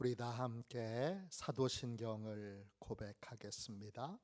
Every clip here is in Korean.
우리 다 함께 사도신경을 고백하겠습니다.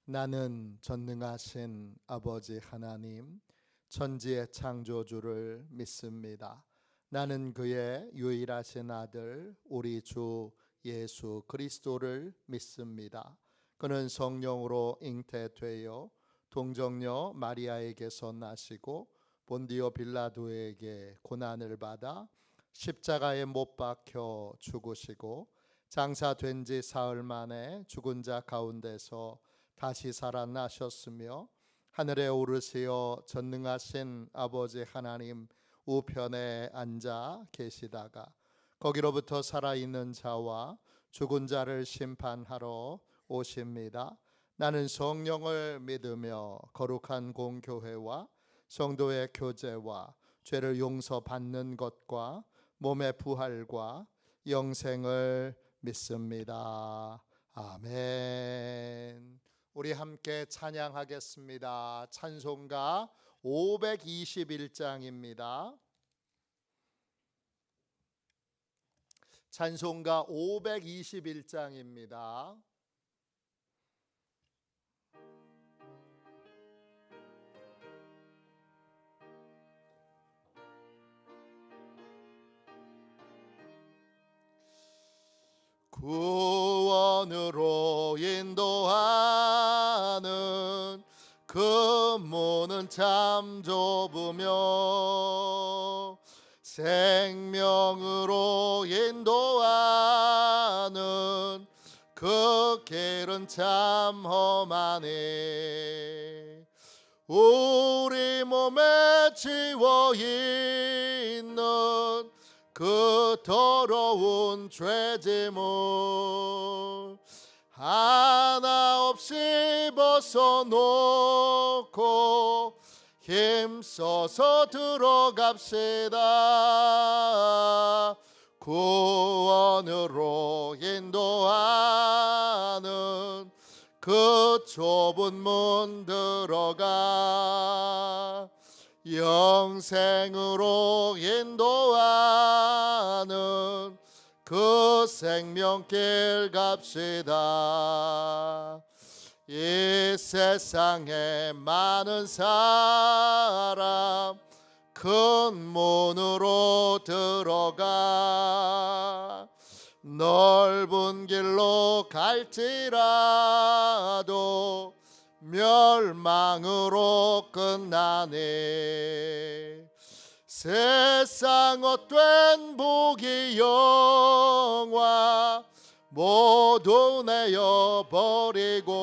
나는 전능하신 아버지 하나님, 천지의 창조주를 믿습니다. 나는 그의 유일하신 아들 우리 주 예수 그리스도를 믿습니다. 그는 성령으로 잉태되어 동정녀 마리아에게서 나시고 본디오 빌라도에게 고난을 받아 십자가에 못 박혀 죽으시고 장사된 지 사흘 만에 죽은 자 가운데서 다시 살아나셨으며 하늘에 오르시어 전능하신 아버지 하나님 우편에 앉아 계시다가 거기로부터 살아있는 자와 죽은 자를 심판하러 오십니다. 나는 성령을 믿으며 거룩한 공교회와 성도의 교제와 죄를 용서받는 것과 몸의 부활과 영생을 믿습니다. 아멘. 우리 함께 찬양하겠습니다. 찬송가 521장입니다. 찬송가 521장입니다. 구원으로 인도하는 그 문은 참 좁으며 생명으로 인도하는 그 길은 참 험하네. 우리 몸에 지워 있는 그 더러운 죄짐을 하나 없이 벗어놓고 힘써서 들어갑시다. 구원으로 인도하는 그 좁은 문 들어가 영생으로 인도하는 그 생명길 갑시다. 이 세상에 많은 사람 큰 문으로 들어가 넓은 길로 갈지라도 멸망으로 끝나네. 세상 헛된 복이 영화 모두 내어버리고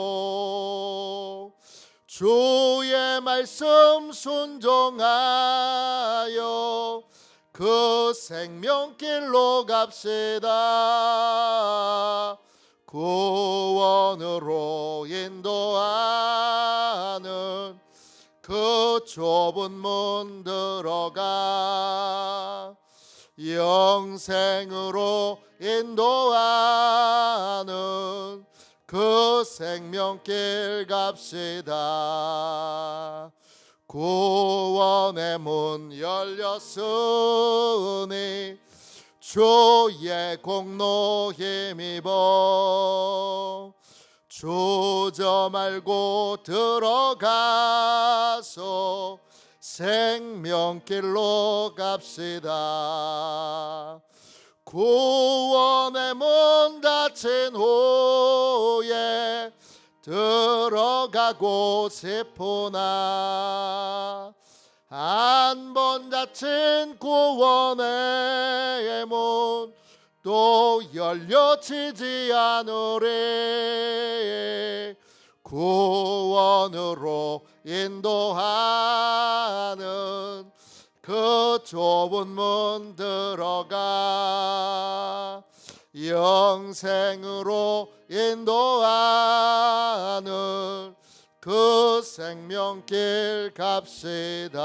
주의 말씀 순종하여 그 생명길로 갑시다. 구원으로 인도하는 그 좁은 문 들어가 영생으로 인도하는 그 생명길 갑시다. 구원의 문 열렸으니 주의 공로 힘입어 주저 말고 들어가서 생명길로 갑시다. 구원의 문 닫힌 후에 들어가고 싶으나 한 번 닫힌 구원의 문 또 열려지지 않으리. 구원으로 인도하는 그 좁은 문 들어가 영생으로 인도하는 그 생명길 갑시다.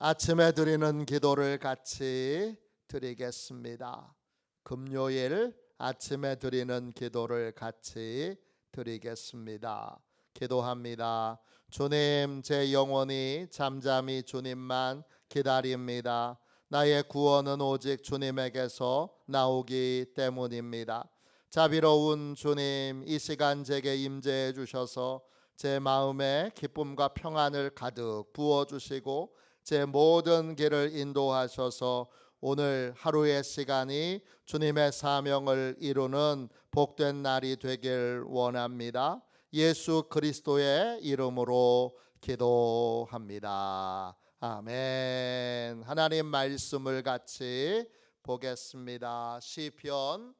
아침에 드리는 기도를 같이 드리겠습니다. 금요일 아침에 드리는 기도를 같이 드리겠습니다. 기도합니다. 주님, 제 영혼이 잠잠히 주님만 기다립니다. 나의 구원은 오직 주님에게서 나오기 때문입니다. 자비로운 주님, 이 시간 제게 임재해 주셔서 제 마음에 기쁨과 평안을 가득 부어주시고 제 모든 길을 인도하셔서 오늘 하루의 시간이 주님의 사명을 이루는 복된 날이 되길 원합니다. 예수 그리스도의 이름으로 기도합니다. 아멘. 하나님 말씀을 같이 보겠습니다. 시편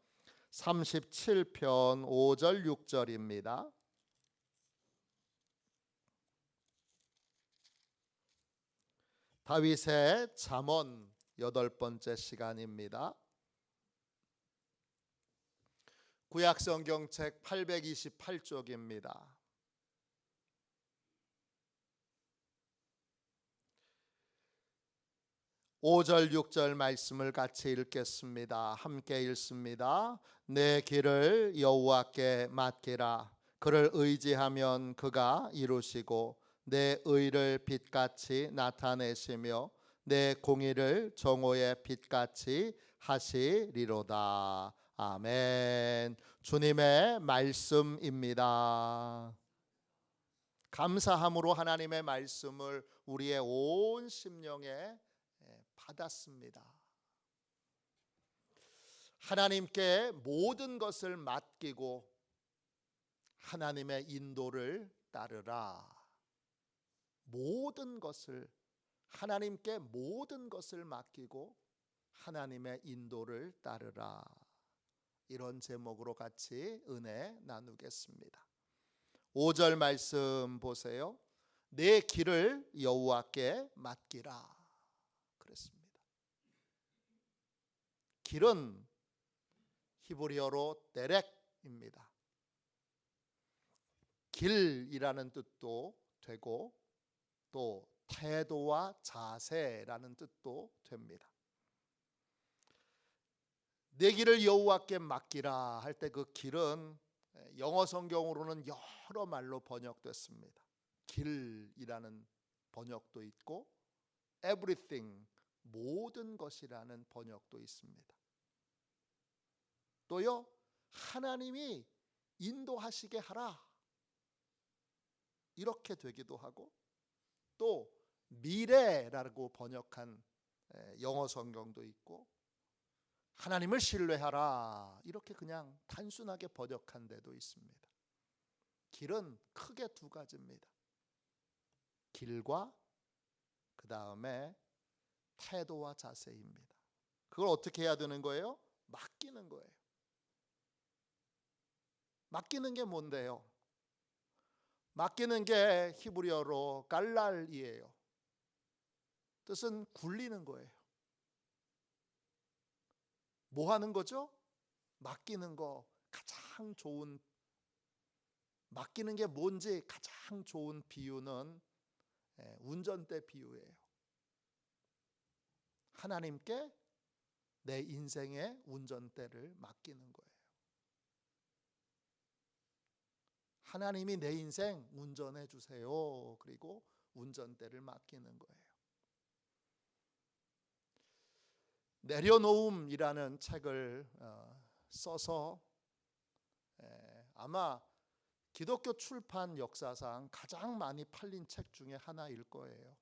37편 5절 6절입니다. 다윗의 잠언 8번째 시간입니다. 구약성경책 828쪽입니다. 5절 6절 말씀을 같이 읽겠습니다. 함께 읽습니다. 내 길을 여호와께 맡기라. 그를 의지하면 그가 이루시고 내 의를 빛같이 나타내시며 내 공의를 정오의 빛같이 하시리로다. 아멘. 주님의 말씀입니다. 감사함으로 하나님의 말씀을 우리의 온 심령에 받았습니다. 하나님께 모든 것을 맡기고 하나님의 인도를 따르라. 모든 것을, 하나님께 모든 것을 맡기고 하나님의 인도를 따르라. 이런 제목으로 같이 은혜 나누겠습니다. 5절 말씀 보세요. 내 길을 여호와께 맡기라 그랬습니다. 길은 히브리어로 데렉입니다. 길이라는 뜻도 되고 또 태도와 자세라는 뜻도 됩니다. 내 길을 여호와께 맡기라 할 때 그 길은 영어 성경으로는 여러 말로 번역됐습니다. 길이라는 번역도 있고 everything, 모든 것이라는 번역도 있습니다. 또요, 하나님이 인도하시게 하라 이렇게 되기도 하고, 또 미래라고 번역한 영어 성경도 있고, 하나님을 신뢰하라 이렇게 그냥 단순하게 번역한 데도 있습니다. 길은 크게 두 가지입니다. 길과 그 다음에 태도와 자세입니다. 그걸 어떻게 해야 되는 거예요? 맡기는 거예요. 맡기는 게 뭔데요? 맡기는 게 히브리어로 갈랄이에요. 뜻은 굴리는 거예요. 뭐 하는 거죠? 맡기는 거. 가장 좋은, 맡기는 게 뭔지 가장 좋은 비유는 운전대 비유예요. 하나님께 내 인생의 운전대를 맡기는 거예요. 하나님이 내 인생 운전해 주세요. 그리고 운전대를 맡기는 거예요. 내려놓음이라는 책을 써서 아마 기독교 출판 역사상 가장 많이 팔린 책 중에 하나일 거예요.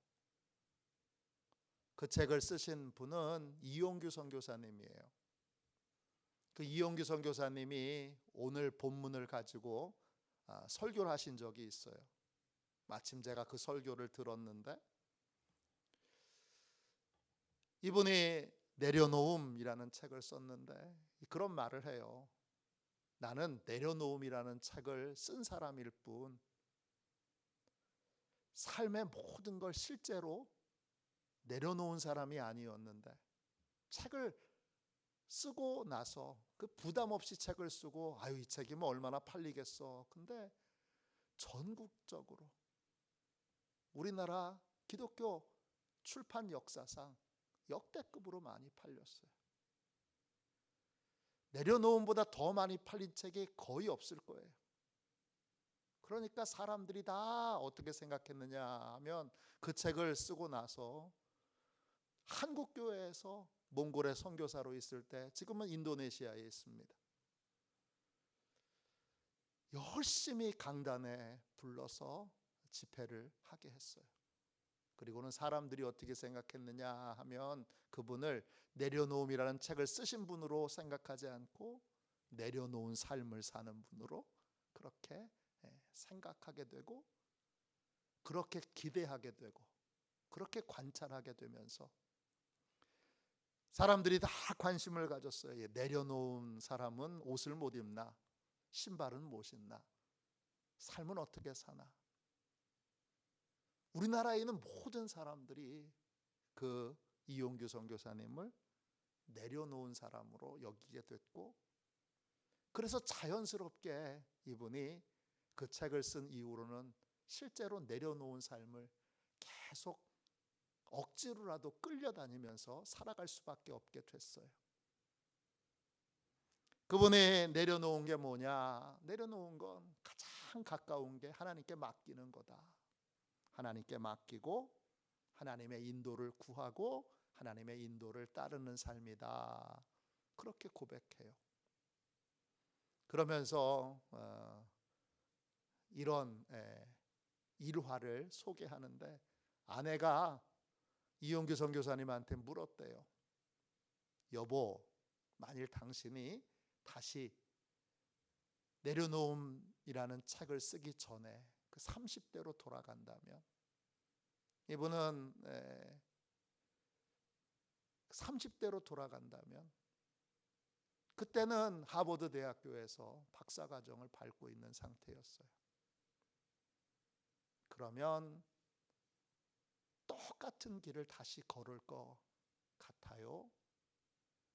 그 책을 쓰신 분은 이용규 선교사님이에요. 그 이용규 선교사님이 오늘 본문을 가지고 설교를 하신 적이 있어요. 마침 제가 그 설교를 들었는데, 이분이 내려놓음이라는 책을 썼는데 그런 말을 해요. 나는 내려놓음이라는 책을 쓴 사람일 뿐 삶의 모든 걸 실제로 내려놓은 사람이 아니었는데, 책을 쓰고 나서 그 부담 없이 책을 쓰고 이 책이 뭐 얼마나 팔리겠어. 근데 전국적으로 우리나라 기독교 출판 역사상 역대급으로 많이 팔렸어요. 내려놓음보다 더 많이 팔린 책이 거의 없을 거예요. 그러니까 사람들이 다 어떻게 생각했느냐 하면 그 책을 쓰고 나서 한국 교회에서 몽골의 선교사로 있을 때 지금은 인도네시아에 있습니다. 열심히 강단에 불러서 집회를 하게 했어요. 그리고는 사람들이 어떻게 생각했느냐 하면 그분을 내려놓음이라는 책을 쓰신 분으로 생각하지 않고 내려놓은 삶을 사는 분으로 그렇게 생각하게 되고, 그렇게 기대하게 되고, 그렇게 관찰하게 되면서 사람들이 다 관심을 가졌어요. 내려놓은 사람은 옷을 못 입나? 신발은 못 신나? 삶은 어떻게 사나? 우리나라에 있는 모든 사람들이 그 이용규 선교사님을 내려놓은 사람으로 여기게 됐고, 그래서 자연스럽게 이분이 그 책을 쓴 이후로는 실제로 내려놓은 삶을 계속 억지로라도 끌려다니면서 살아갈 수밖에 없게 됐어요. 그분이 내려놓은 게 뭐냐? 내려놓은 건 가장 가까운 게 하나님께 맡기는 거다. 하나님께 맡기고 하나님의 인도를 구하고 하나님의 인도를 따르는 삶이다. 그렇게 고백해요. 그러면서 이런 일화를 소개하는데, 아내가 이용규 선교사님한테 물었대요. 여보, 만일 당신이 다시 내려놓음이라는 책을 쓰기 전에 그 30대로 돌아간다면, 이분은 30대로 돌아간다면, 그때는 하버드 대학교에서 박사과정을 밟고 있는 상태였어요. 그러면 똑같은 길을 다시 걸을 것 같아요?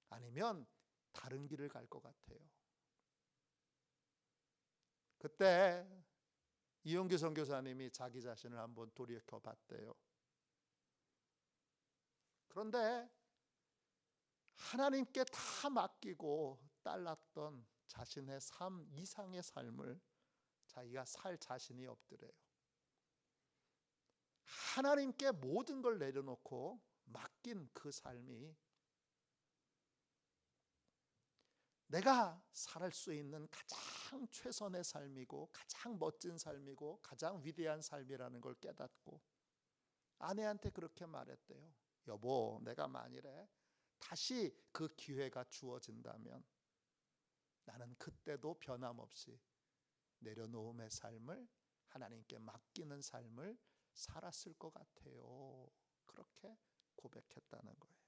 아니면 다른 길을 갈 것 같아요? 그때 이용규 선교사님이 자기 자신을 한번 돌이켜 봤대요. 그런데 하나님께 다 맡기고 딸랐던 자신의 삶 이상의 삶을 자기가 살 자신이 없더래요. 하나님께 모든 걸 내려놓고 맡긴 그 삶이 내가 살 수 있는 가장 최선의 삶이고 가장 멋진 삶이고 가장 위대한 삶이라는 걸 깨닫고 아내한테 그렇게 말했대요. 여보, 내가 만일에 다시 그 기회가 주어진다면 나는 그때도 변함없이 내려놓음의 삶을, 하나님께 맡기는 삶을 살았을 것 같아요. 그렇게 고백했다는 거예요.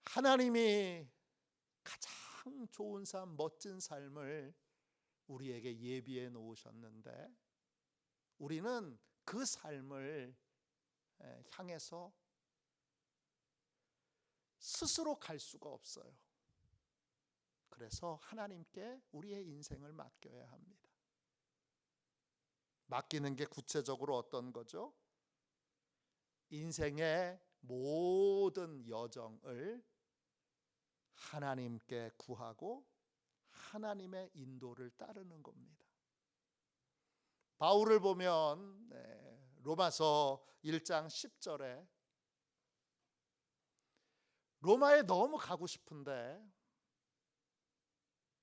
하나님이 가장 좋은 삶, 멋진 삶을 우리에게 예비해 놓으셨는데 우리는 그 삶을 향해서 스스로 갈 수가 없어요. 그래서 하나님께 우리의 인생을 맡겨야 합니다. 맡기는 게 구체적으로 어떤 거죠? 인생의 모든 여정을 하나님께 구하고 하나님의 인도를 따르는 겁니다. 바울을 보면 로마서 1장 10절에 로마에 너무 가고 싶은데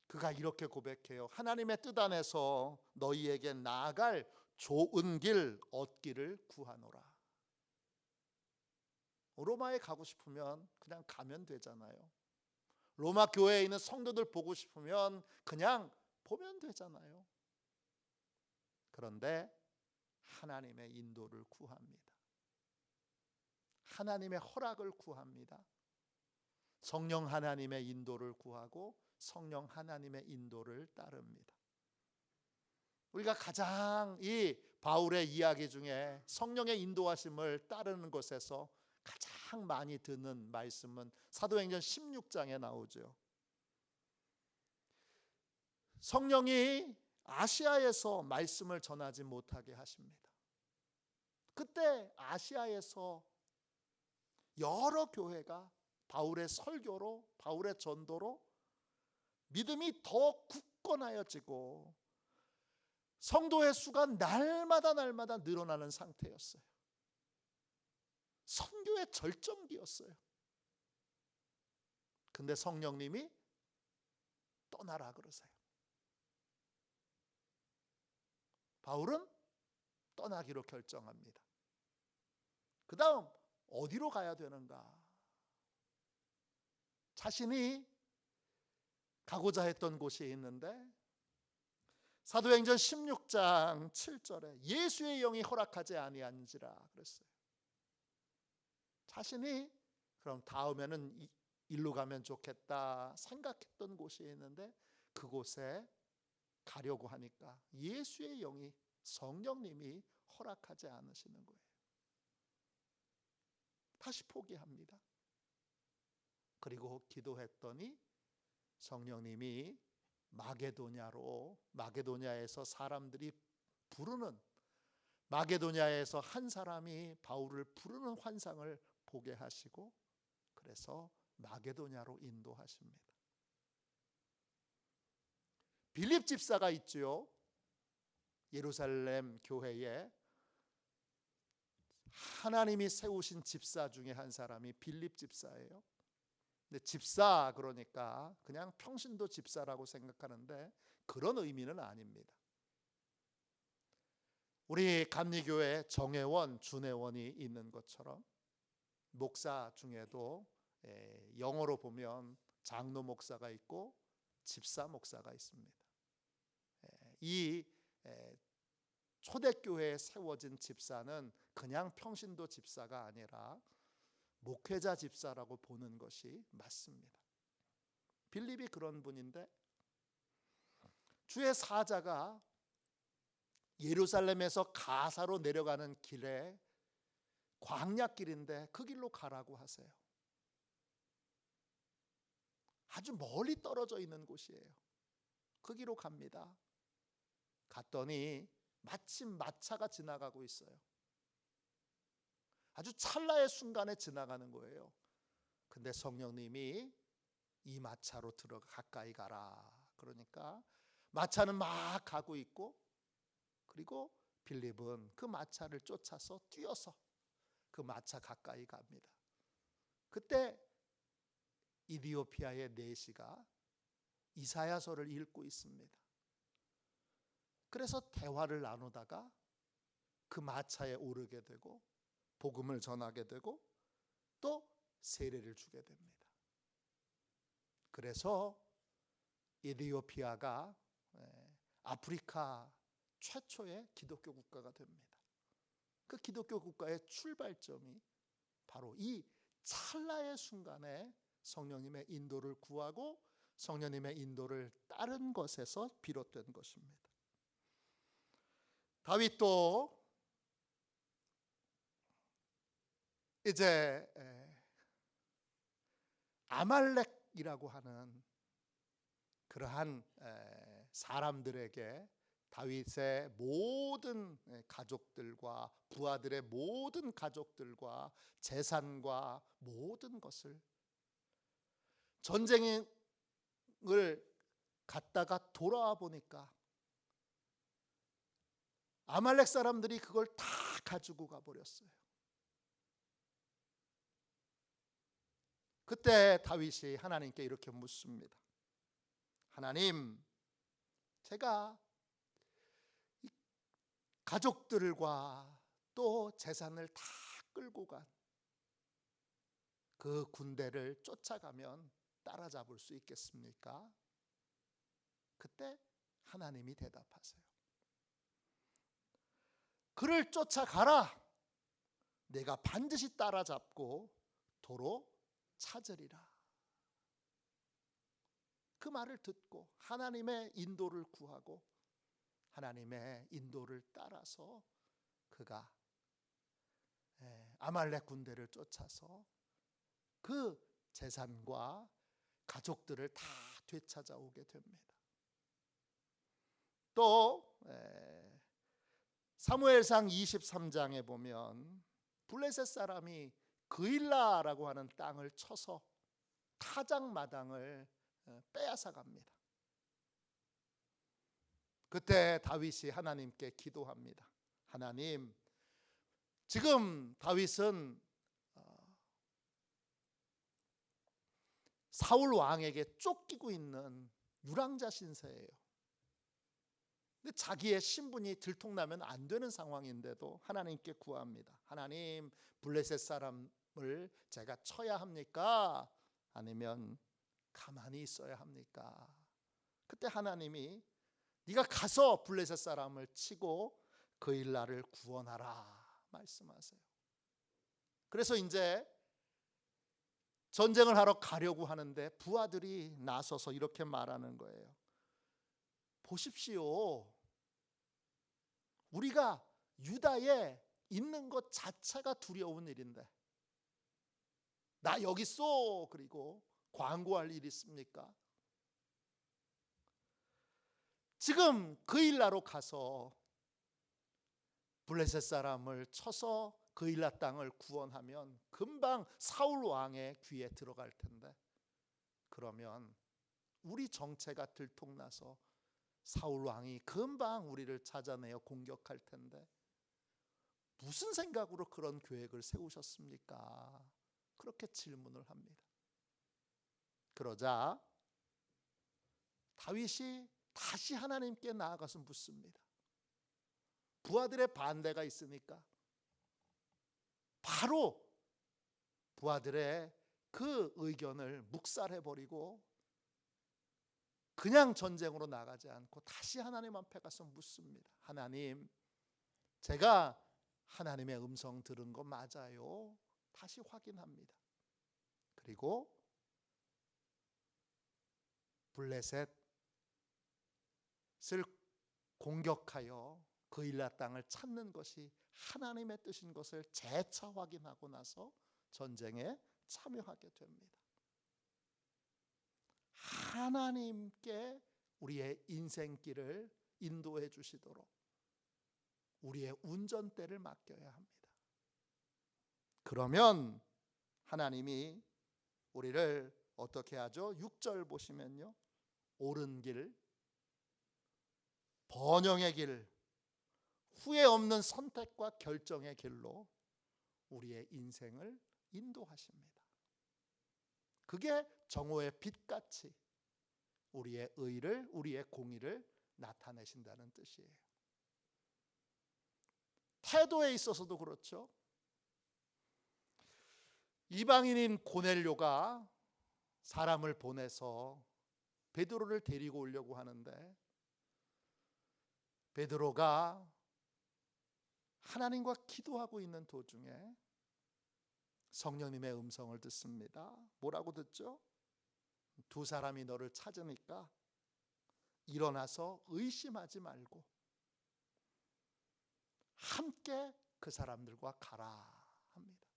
그가 이렇게 고백해요. 하나님의 뜻 안에서 너희에게 나아갈 좋은 길 얻기를 구하노라. 로마에 가고 싶으면 그냥 가면 되잖아요. 로마 교회에 있는 성도들 보고 싶으면 그냥 보면 되잖아요. 그런데 하나님의 인도를 구합니다. 하나님의 허락을 구합니다. 성령 하나님의 인도를 구하고 성령 하나님의 인도를 따릅니다. 우리가 가장 이 바울의 이야기 중에 성령의 인도하심을 따르는 것에서 가장 많이 듣는 말씀은 사도행전 16장에 나오죠. 성령이 아시아에서 말씀을 전하지 못하게 하십니다. 그때 아시아에서 여러 교회가 바울의 설교로, 바울의 전도로 믿음이 더 굳건하여지고 성도의 수가 날마다 늘어나는 상태였어요. 선교의 절정기였어요. 근데 성령님이 떠나라 그러세요. 바울은 떠나기로 결정합니다. 그 다음 어디로 가야 되는가? 자신이 가고자 했던 곳이 있는데 사도행전 16장 7절에 예수의 영이 허락하지 아니한지라 그랬어요. 자신이 그럼 다음에는 일로 가면 좋겠다 생각했던 곳이 있는데 그곳에 가려고 하니까 예수의 영이, 성령님이 허락하지 않으시는 거예요. 다시 포기합니다. 그리고 기도했더니 성령님이 마게도냐에서 사람들이 부르는, 마게도냐에서 한 사람이 바울을 부르는 환상을 보게 하시고 그래서 마게도냐로 인도하십니다. 빌립 집사가 있죠. 예루살렘 교회에 하나님이 세우신 집사 중에 한 사람이 빌립 집사예요. 근데 집사 그러니까 그냥 평신도 집사라고 생각하는데 그런 의미는 아닙니다. 우리 감리교회 정회원, 준회원이 있는 것처럼 목사 중에도 영어로 보면 장로 목사가 있고 집사 목사가 있습니다. 이 초대교회에 세워진 집사는 그냥 평신도 집사가 아니라 목회자 집사라고 보는 것이 맞습니다. 빌립이 그런 분인데 주의 사자가 예루살렘에서 가사로 내려가는 길에 광야길인데 그 길로 가라고 하세요. 아주 멀리 떨어져 있는 곳이에요. 그 길로 갑니다. 갔더니 마침 마차가 지나가고 있어요. 아주 찰나의 순간에 지나가는 거예요. 근데 성령님이 이 마차로 들어가 가까이 가라. 그러니까 마차는 막 가고 있고 그리고 빌립은 그 마차를 쫓아서 뛰어서 그 마차 가까이 갑니다. 그때 이디오피아의 내시가 이사야서를 읽고 있습니다. 그래서 대화를 나누다가 그 마차에 오르게 되고 복음을 전하게 되고 또 세례를 주게 됩니다. 그래서 이디오피아가 아프리카 최초의 기독교 국가가 됩니다. 그 기독교 국가의 출발점이 바로 이 찰나의 순간에 성령님의 인도를 구하고 성령님의 인도를 따른 것에서 비롯된 것입니다. 다윗도 이제 아말렉이라고 하는 그러한 사람들에게 다윗의 모든 가족들과 부하들의 모든 가족들과 재산과 모든 것을 전쟁을 갔다가 돌아와 보니까 아말렉 사람들이 그걸 다 가지고 가버렸어요. 그때 다윗이 하나님께 이렇게 묻습니다. 하나님, 제가 가족들과 또 재산을 다 끌고 간 그 군대를 쫓아가면 따라잡을 수 있겠습니까? 그때 하나님이 대답하세요. 그를 쫓아가라. 내가 반드시 따라잡고 도로 찾으리라. 그 말을 듣고 하나님의 인도를 구하고 하나님의 인도를 따라서 그가 아말렉 군대를 쫓아서 그 재산과 가족들을 다 되찾아오게 됩니다. 또 사무엘상 23장에 보면 블레셋 사람이 그일라라고 하는 땅을 쳐서 타작마당을 빼앗아 갑니다. 그때 다윗이 하나님께 기도합니다. 하나님, 지금 다윗은 사울 왕에게 쫓기고 있는 유랑자 신세예요. 근데 자기의 신분이 들통나면 안 되는 상황인데도 하나님께 구합니다. 하나님, 블레셋 사람을 제가 쳐야 합니까? 아니면 가만히 있어야 합니까? 그때 하나님이 네가 가서 블레셋 사람을 치고 그 일 나를 구원하라 말씀하세요. 그래서 이제 전쟁을 하러 가려고 하는데 부하들이 나서서 이렇게 말하는 거예요. 보십시오. 우리가 유다에 있는 것 자체가 두려운 일인데 나 여기 있어 그리고 광고할 일 있습니까? 지금 그 일나로 가서 블레셋 사람을 쳐서 그 일라 땅을 구원하면 금방 사울 왕의 귀에 들어갈 텐데 그러면 우리 정체가 들통나서 사울 왕이 금방 우리를 찾아내어 공격할 텐데 무슨 생각으로 그런 계획을 세우셨습니까? 그렇게 질문을 합니다. 그러자 다윗이 다시 하나님께 나아가서 묻습니다. 부하들의 반대가 있으니까 바로 부하들의 그 의견을 묵살해버리고 그냥 전쟁으로 나가지 않고 다시 하나님 앞에 가서 묻습니다. 하나님, 제가 하나님의 음성 들은 거 맞아요? 다시 확인합니다. 그리고 블레셋을 공격하여 그 일라 땅을 찾는 것이 하나님의 뜻인 것을 재차 확인하고 나서 전쟁에 참여하게 됩니다. 하나님께 우리의 인생길을 인도해 주시도록 우리의 운전대를 맡겨야 합니다. 그러면 하나님이 우리를 어떻게 하죠? 6절 보시면요, 옳은 길, 번영의 길, 후회 없는 선택과 결정의 길로 우리의 인생을 인도하십니다. 그게 정오의 빛같이 우리의 의를, 우리의 공의를 나타내신다는 뜻이에요. 태도에 있어서도 그렇죠. 이방인인 고넬료가 사람을 보내서 베드로를 데리고 오려고 하는데 베드로가 하나님과 기도하고 있는 도중에 성령님의 음성을 듣습니다. 뭐라고 듣죠? 두 사람이 너를 찾으니까 일어나서 의심하지 말고 함께 그 사람들과 가라 합니다.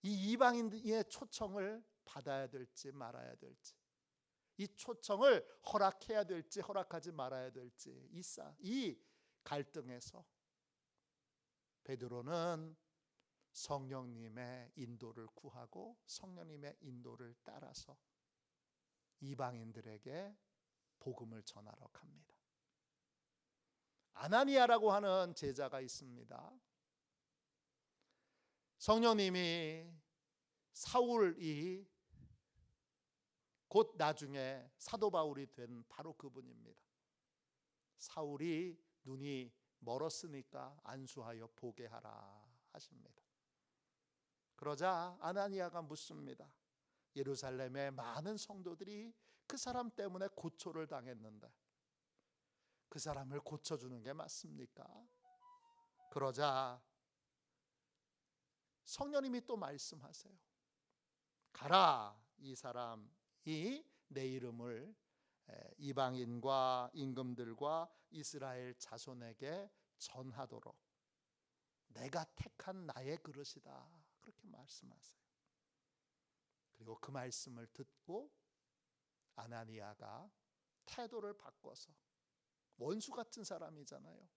이 이방인의 초청을 받아야 될지 말아야 될지, 이 초청을 허락해야 될지 허락하지 말아야 될지, 이 갈등에서 베드로는 성령님의 인도를 구하고 성령님의 인도를 따라서 이방인들에게 복음을 전하러 갑니다. 아나니아라고 하는 제자가 있습니다. 성령님이 사울이 곧 나중에 사도 바울이 된 바로 그분입니다. 사울이 눈이 멀었으니까 안수하여 보게 하라 하십니다. 그러자 아나니아가 묻습니다. 예루살렘의 많은 성도들이 그 사람 때문에 고초를 당했는데 그 사람을 고쳐주는 게 맞습니까? 그러자 성령님이 또 말씀하세요. 가라, 이 사람이 내 이름을 이방인과 임금들과 이스라엘 자손에게 전하도록 내가 택한 나의 그릇이다, 그렇게 말씀하세요. 그리고 그 말씀을 듣고 아나니아가 태도를 바꿔서, 원수 같은 사람이잖아요.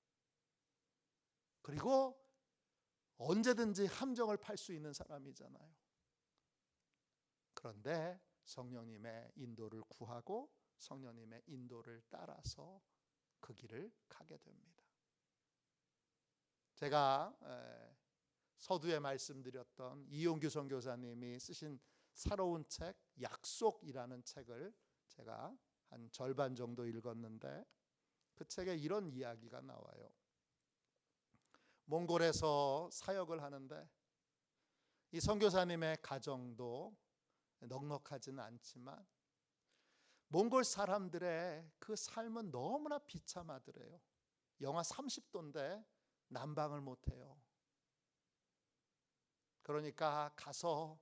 그리고 언제든지 함정을 팔 수 있는 사람이잖아요. 그런데 성령님의 인도를 구하고 성령님의 인도를 따라서 그 길을 가게 됩니다. 제가 서두에 말씀드렸던 이용규 선교사님이 쓰신 새로운 책, 약속이라는 책을 제가 한 절반 정도 읽었는데 그 책에 이런 이야기가 나와요. 몽골에서 사역을 하는데 이 선교사님의 가정도 넉넉하지는 않지만 몽골 사람들의 그 삶은 너무나 비참하더래요. 영하 30도인데 난방을 못해요. 그러니까 가서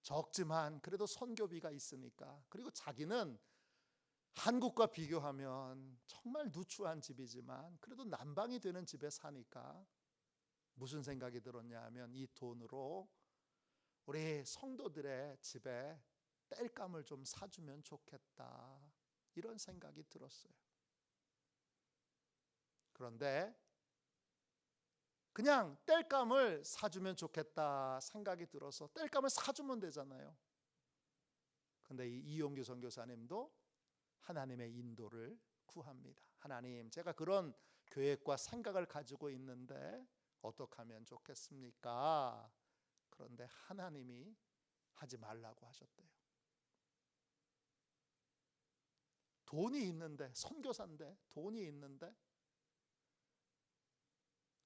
적지만 그래도 선교비가 있으니까, 그리고 자기는 한국과 비교하면 정말 누추한 집이지만 그래도 난방이 되는 집에 사니까 무슨 생각이 들었냐 하면 이 돈으로 우리 성도들의 집에 땔감을 좀 사주면 좋겠다, 이런 생각이 들었어요. 그런데 그냥 땔감을 사주면 좋겠다 생각이 들어서 땔감을 사주면 되잖아요. 근데 이 이용규 선교사님도 하나님의 인도를 구합니다. 하나님, 제가 그런 계획과 생각을 가지고 있는데 어떻게 하면 좋겠습니까? 그런데 하나님이 하지 말라고 하셨대요. 돈이 있는데, 선교사인데 돈이 있는데,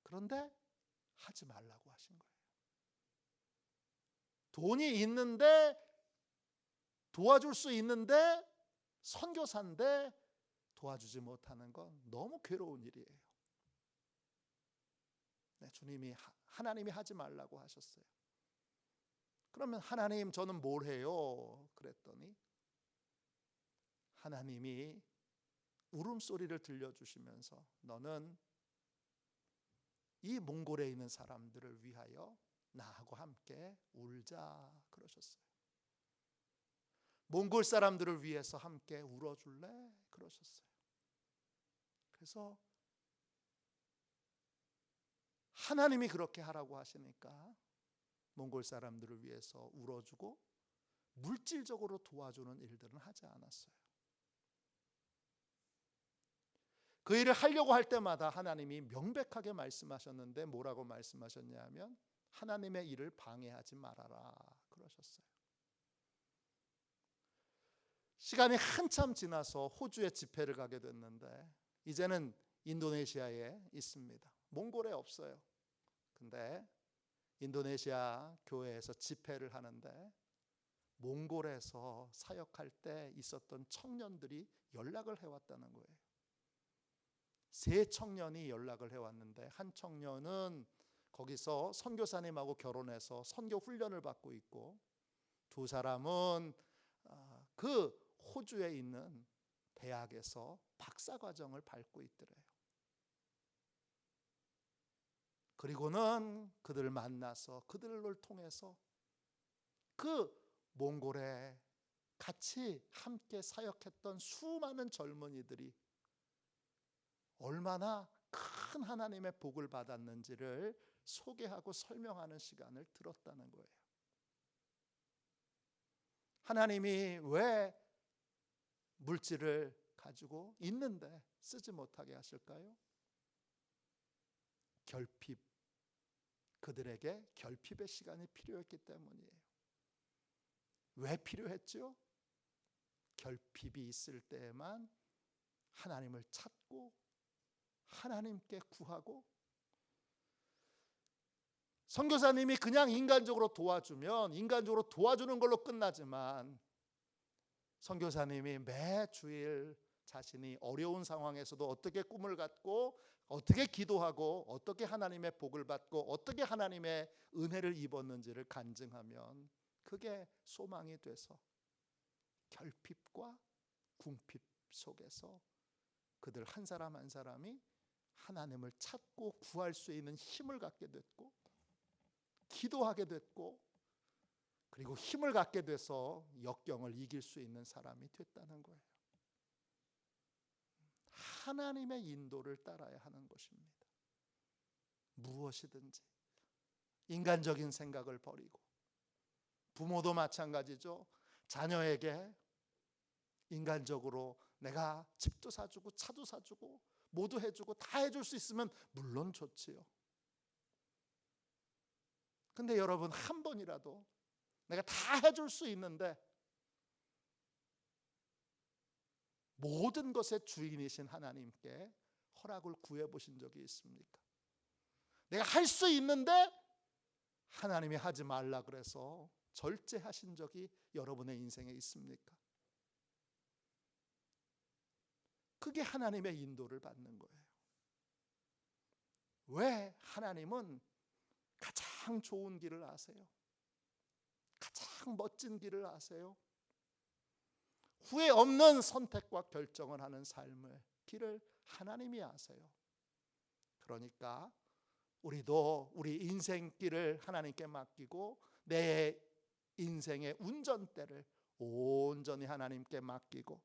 그런데 하지 말라고 하신 거예요. 돈이 있는데, 도와줄 수 있는데, 선교사인데 도와주지 못하는 건 너무 괴로운 일이에요. 네, 주님이, 하나님이 하지 말라고 하셨어요. 그러면 하나님, 저는 뭘 해요? 그랬더니 하나님이 울음소리를 들려주시면서 너는 이 몽골에 있는 사람들을 위하여 나하고 함께 울자 그러셨어요. 몽골 사람들을 위해서 함께 울어줄래? 그러셨어요. 그래서 하나님이 그렇게 하라고 하시니까 몽골 사람들을 위해서 울어주고 물질적으로 도와주는 일들은 하지 않았어요. 그 일을 하려고 할 때마다 하나님이 명백하게 말씀하셨는데 뭐라고 말씀하셨냐 하면 하나님의 일을 방해하지 말아라 그러셨어요. 시간이 한참 지나서 호주에 집회를 가게 됐는데 이제는 인도네시아에 있습니다. 몽골에 없어요. 근데 인도네시아 교회에서 집회를 하는데 몽골에서 사역할 때 있었던 청년들이 연락을 해왔다는 거예요. 세 청년이 연락을 해왔는데 한 청년은 거기서 선교사님하고 결혼해서 선교 훈련을 받고 있고, 두 사람은 그 호주에 있는 대학에서 박사과정을 밟고 있더래요. 그리고는 그들을 만나서 그들을 통해서 그 몽골에 같이 함께 사역했던 수많은 젊은이들이 얼마나 큰 하나님의 복을 받았는지를 소개하고 설명하는 시간을 들었다는 거예요. 하나님이 왜 물질을 가지고 있는데 쓰지 못하게 하실까요? 결핍, 그들에게 결핍의 시간이 필요했기 때문이에요. 왜 필요했죠? 결핍이 있을 때에만 하나님을 찾고 하나님께 구하고, 선교사님이 그냥 인간적으로 도와주면 인간적으로 도와주는 걸로 끝나지만 선교사님이 매 주일 자신이 어려운 상황에서도 어떻게 꿈을 갖고 어떻게 기도하고 어떻게 하나님의 복을 받고 어떻게 하나님의 은혜를 입었는지를 간증하면 그게 소망이 돼서 결핍과 궁핍 속에서 그들 한 사람 한 사람이 하나님을 찾고 구할 수 있는 힘을 갖게 됐고, 기도하게 됐고, 그리고 힘을 갖게 돼서 역경을 이길 수 있는 사람이 됐다는 거예요. 하나님의 인도를 따라야 하는 것입니다. 무엇이든지 인간적인 생각을 버리고, 부모도 마찬가지죠. 자녀에게 인간적으로 내가 집도 사주고 차도 사주고 모두 해주고 다 해줄 수 있으면 물론 좋지요. 근데 여러분, 한 번이라도 내가 다 해줄 수 있는데 모든 것의 주인이신 하나님께 허락을 구해보신 적이 있습니까? 내가 할 수 있는데 하나님이 하지 말라 그래서 절제하신 적이 여러분의 인생에 있습니까? 그게 하나님의 인도를 받는 거예요. 왜? 하나님은 가장 좋은 길을 아세요. 가장 멋진 길을 아세요. 후회 없는 선택과 결정을 하는 삶의 길을 하나님이 아세요. 그러니까 우리도 우리 인생길을 하나님께 맡기고 내 인생의 운전대를 온전히 하나님께 맡기고,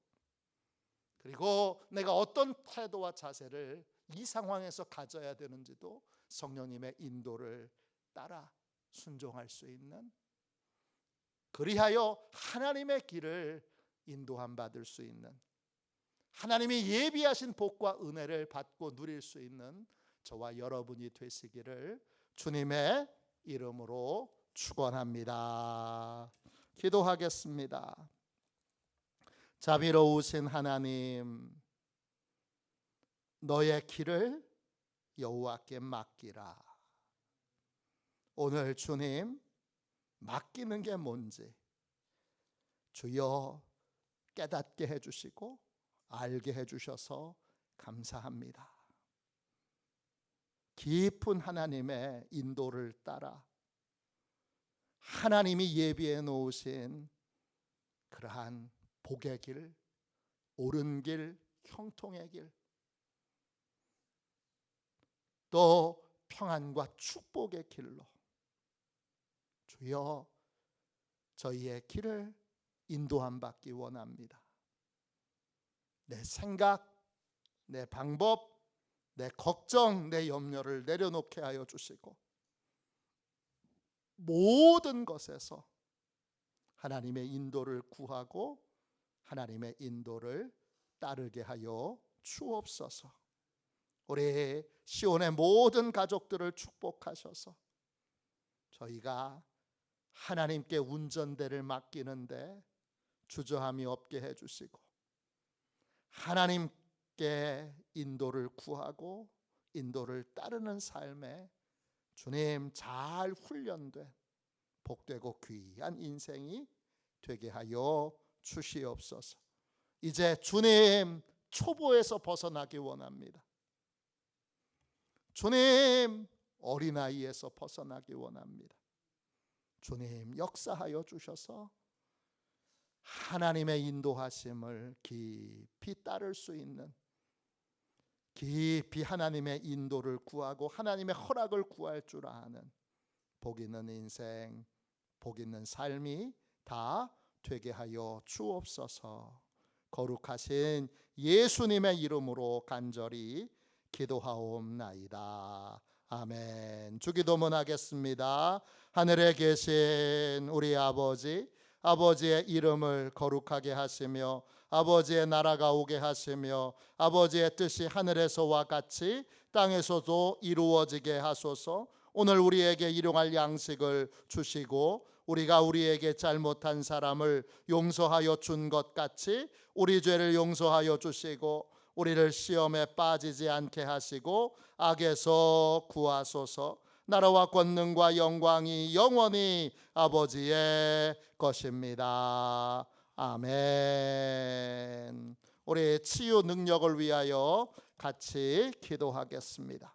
그리고 내가 어떤 태도와 자세를 이 상황에서 가져야 되는지도 성령님의 인도를 따라 순종할 수 있는, 그리하여 하나님의 길을 인도함 받을 수 있는, 하나님이 예비하신 복과 은혜를 받고 누릴 수 있는 저와 여러분이 되시기를 주님의 이름으로 축원합니다. 기도하겠습니다. 자비로우신 하나님, 너의 길을 여호와께 맡기라. 오늘 주님 맡기는 게 뭔지 주여 깨닫게 해주시고 알게 해주셔서 감사합니다. 깊은 하나님의 인도를 따라 하나님이 예비해 놓으신 그러한 복의 길, 옳은 길, 형통의 길, 또 평안과 축복의 길로 주여 저희의 길을 인도함 받기 원합니다. 내 생각, 내 방법, 내 걱정, 내 염려를 내려놓게 하여 주시고 모든 것에서 하나님의 인도를 구하고 하나님의 인도를 따르게 하여 주옵소서. 우리 시온의 모든 가족들을 축복하셔서 저희가 하나님께 운전대를 맡기는데 주저함이 없게 해주시고 하나님께 인도를 구하고 인도를 따르는 삶에 주님 잘 훈련된 복되고 귀한 인생이 되게 하여 주시옵소서. 이제 주님 초보에서 벗어나기 원합니다. 주님 어린아이에서 벗어나기 원합니다. 주님 역사하여 주셔서 하나님의 인도하심을 깊이 따를 수 있는, 깊이 하나님의 인도를 구하고 하나님의 허락을 구할 줄 아는 복 있는 인생, 복 있는 삶이 다 되게 하여 주옵소서. 거룩하신 예수님의 이름으로 간절히 기도하옵나이다. 아멘. 주기도문 하겠습니다. 하늘에 계신 우리 아버지, 아버지의 이름을 거룩하게 하시며 아버지의 나라가 오게 하시며 아버지의 뜻이 하늘에서와 같이 땅에서도 이루어지게 하소서. 오늘 우리에게 일용할 양식을 주시고 우리가 우리에게 잘못한 사람을 용서하여 준 것 같이 우리 죄를 용서하여 주시고 우리를 시험에 빠지지 않게 하시고 악에서 구하소서. 나라와 권능과 영광이 영원히 아버지의 것입니다. 아멘. 우리 치유 능력을 위하여 같이 기도하겠습니다.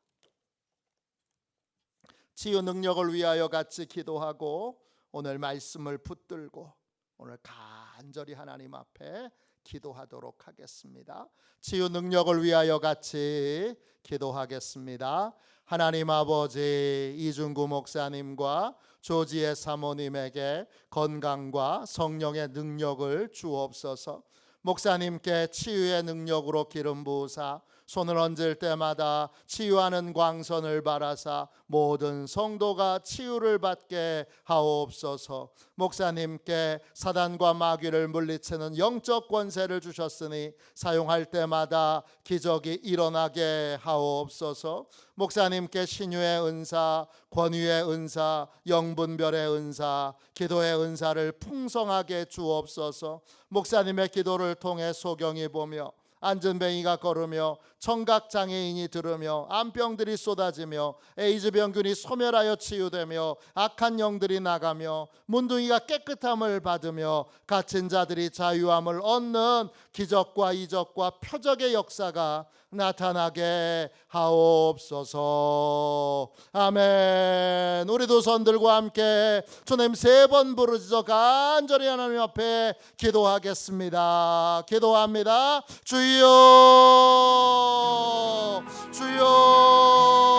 치유 능력을 위하여 같이 기도하고 오늘 말씀을 붙들고 오늘 간절히 하나님 앞에 기도하도록 하겠습니다. 치유 능력을 위하여 같이 기도하겠습니다. 하나님 아버지, 이중구 목사님과 조지의 사모님에게 건강과 성령의 능력을 주옵소서. 목사님께 치유의 능력으로 기름 부으사 손을 얹을 때마다 치유하는 광선을 바라사 모든 성도가 치유를 받게 하옵소서. 목사님께 사단과 마귀를 물리치는 영적 권세를 주셨으니 사용할 때마다 기적이 일어나게 하옵소서. 목사님께 신유의 은사, 권위의 은사, 영분별의 은사, 기도의 은사를 풍성하게 주옵소서. 목사님의 기도를 통해 소경이 보며 안전뱅이가 걸으며 청각장애인이 들으며 암병들이 쏟아지며 에이즈 병균이 소멸하여 치유되며 악한 영들이 나가며 문둥이가 깨끗함을 받으며 갇힌 자들이 자유함을 얻는 기적과 이적과 표적의 역사가 나타나게 하옵소서. 아멘. 우리도 손들과 함께 주님 3번 부르짖어 간절히 하나님 앞에 기도하겠습니다. 기도합니다. 주여, 주여.